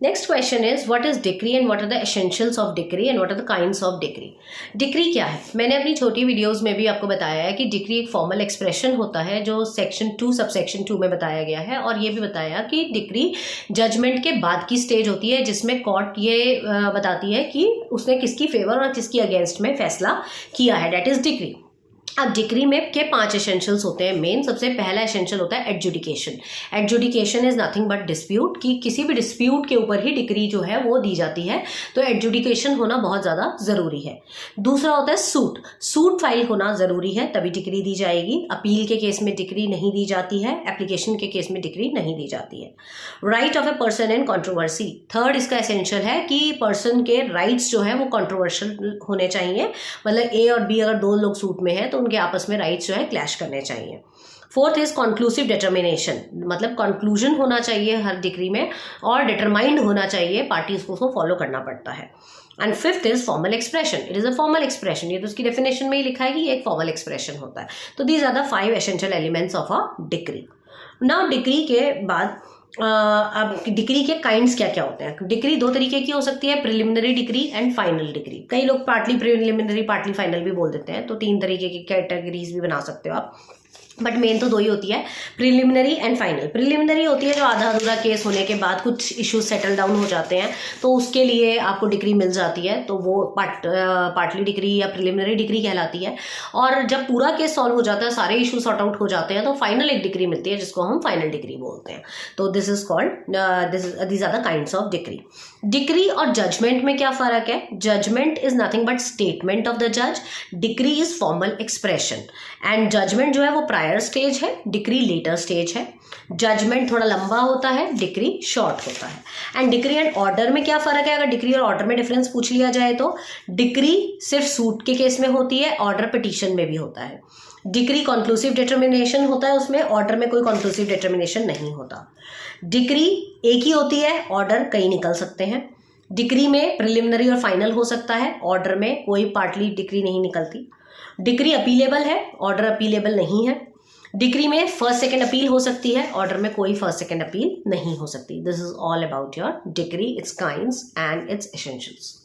Next question is what is decree and what are the essentials of decree and what are the kinds of decree. Decree क्या है? मैंने अपनी छोटी videos में भी आपको बताया है कि डिक्री एक फॉर्मल एक्सप्रेशन होता है जो सेक्शन 2 सबसेक्शन 2 में बताया गया है, और ये भी बताया कि डिक्री जजमेंट के बाद की स्टेज होती है जिसमें कोर्ट ये बताती है कि उसने किसकी फेवर और किसकी अगेंस्ट में फैसला किया है, दैट इज डिक्री। अब डिक्री में के 5 एसेंशियल्स होते हैं मेन। सबसे पहला एसेंशियल होता है adjudication. Adjudication is nothing but dispute, कि किसी भी डिस्प्यूट के ऊपर ही डिक्री जो है वो दी जाती है, तो एडजुडिकेशन होना बहुत ज़्यादा ज़रूरी है। दूसरा होता है सूट। सूट फाइल होना ज़रूरी है तभी डिक्री दी जाएगी। अपील के केस में डिक्री नहीं दी जाती है, एप्लीकेशन के केस में डिक्री नहीं दी जाती है। Right of a person in controversy. Third इसका एसेंशियल है कि पर्सन के राइट्स जो है वो कंट्रोवर्शियल होने चाहिए, मतलब ए और बी अगर 2 लोग सूट में हैं तो उनके आपस में राइट्स जो है क्लैश करने चाहिए। फोर्थ इज कंक्लूसिव डिटर्मिनेशन, मतलब कंक्लूजन होना चाहिए हर डिक्री में और डिटरमाइंड होना चाहिए, पार्टीज को उसको फॉलो करना पड़ता है। And fifth is formal expression. It is a formal expression, ये तो उसकी डेफिनेशन में ही लिखा है कि ये एक फॉर्मल एक्सप्रेशन होता है। तो these are the 5 essential elements of a decree. Now decree के बाद अब डिक्री के काइंड्स क्या क्या होते हैं। डिक्री 2 तरीके की हो सकती है, preliminary decree and final decree. कई लोग पार्टली प्रिलिमिनरी पार्टली फाइनल भी बोल देते हैं, तो 3 तरीके की कैटेगरीज भी बना सकते हो आप, बट मेन तो 2 ही होती है, प्रिलिमिनरी एंड फाइनल। प्रिलिमिनरी होती है जो आधा अधूरा केस होने के बाद कुछ इश्यूज सेटल डाउन हो जाते हैं तो उसके लिए आपको डिक्री मिल जाती है, तो वो पार्टली डिक्री या प्रिलिमिनरी डिक्री कहलाती है। और जब पूरा केस सॉल्व हो जाता है, सारे इशू सॉर्ट आउट हो जाते हैं, तो फाइनल एक डिक्री मिलती है जिसको हम फाइनल डिक्री बोलते हैं। तो this is called these are the kinds of decree. Decree और जजमेंट में क्या फर्क है? Judgment is nothing but statement of the जज, decree is formal expression, and judgment जो है वो प्रायर स्टेज है, डिक्री लेटर स्टेज है। जजमेंट थोड़ा लंबा होता है, डिक्री शॉर्ट होता है। एंड डिक्री एंड ऑर्डर में क्या फर्क है? अगर डिक्री और ऑर्डर में डिफरेंस पूछ लिया जाए तो डिक्री सिर्फ सूट के केस में होती है, ऑर्डर पिटीशन में भी होता है। डिक्री कंक्लूसिव डिटर्मिनेशन होता है उसमें, ऑर्डर में कोई कंक्लूसिव डिटर्मिनेशन नहीं होता। डिक्री एक ही होती है, ऑर्डर कई निकल सकते हैं। डिक्री में प्रिलिमिनरी और फाइनल हो सकता है, ऑर्डर में कोई पार्टली डिक्री नहीं निकलती। डिक्री अपीलेबल है, ऑर्डर अपीलेबल नहीं है। डिक्री में फर्स्ट सेकंड अपील हो सकती है, ऑर्डर में कोई फर्स्ट सेकंड अपील नहीं हो सकती। This is all about your decree, it's kinds and it's essentials.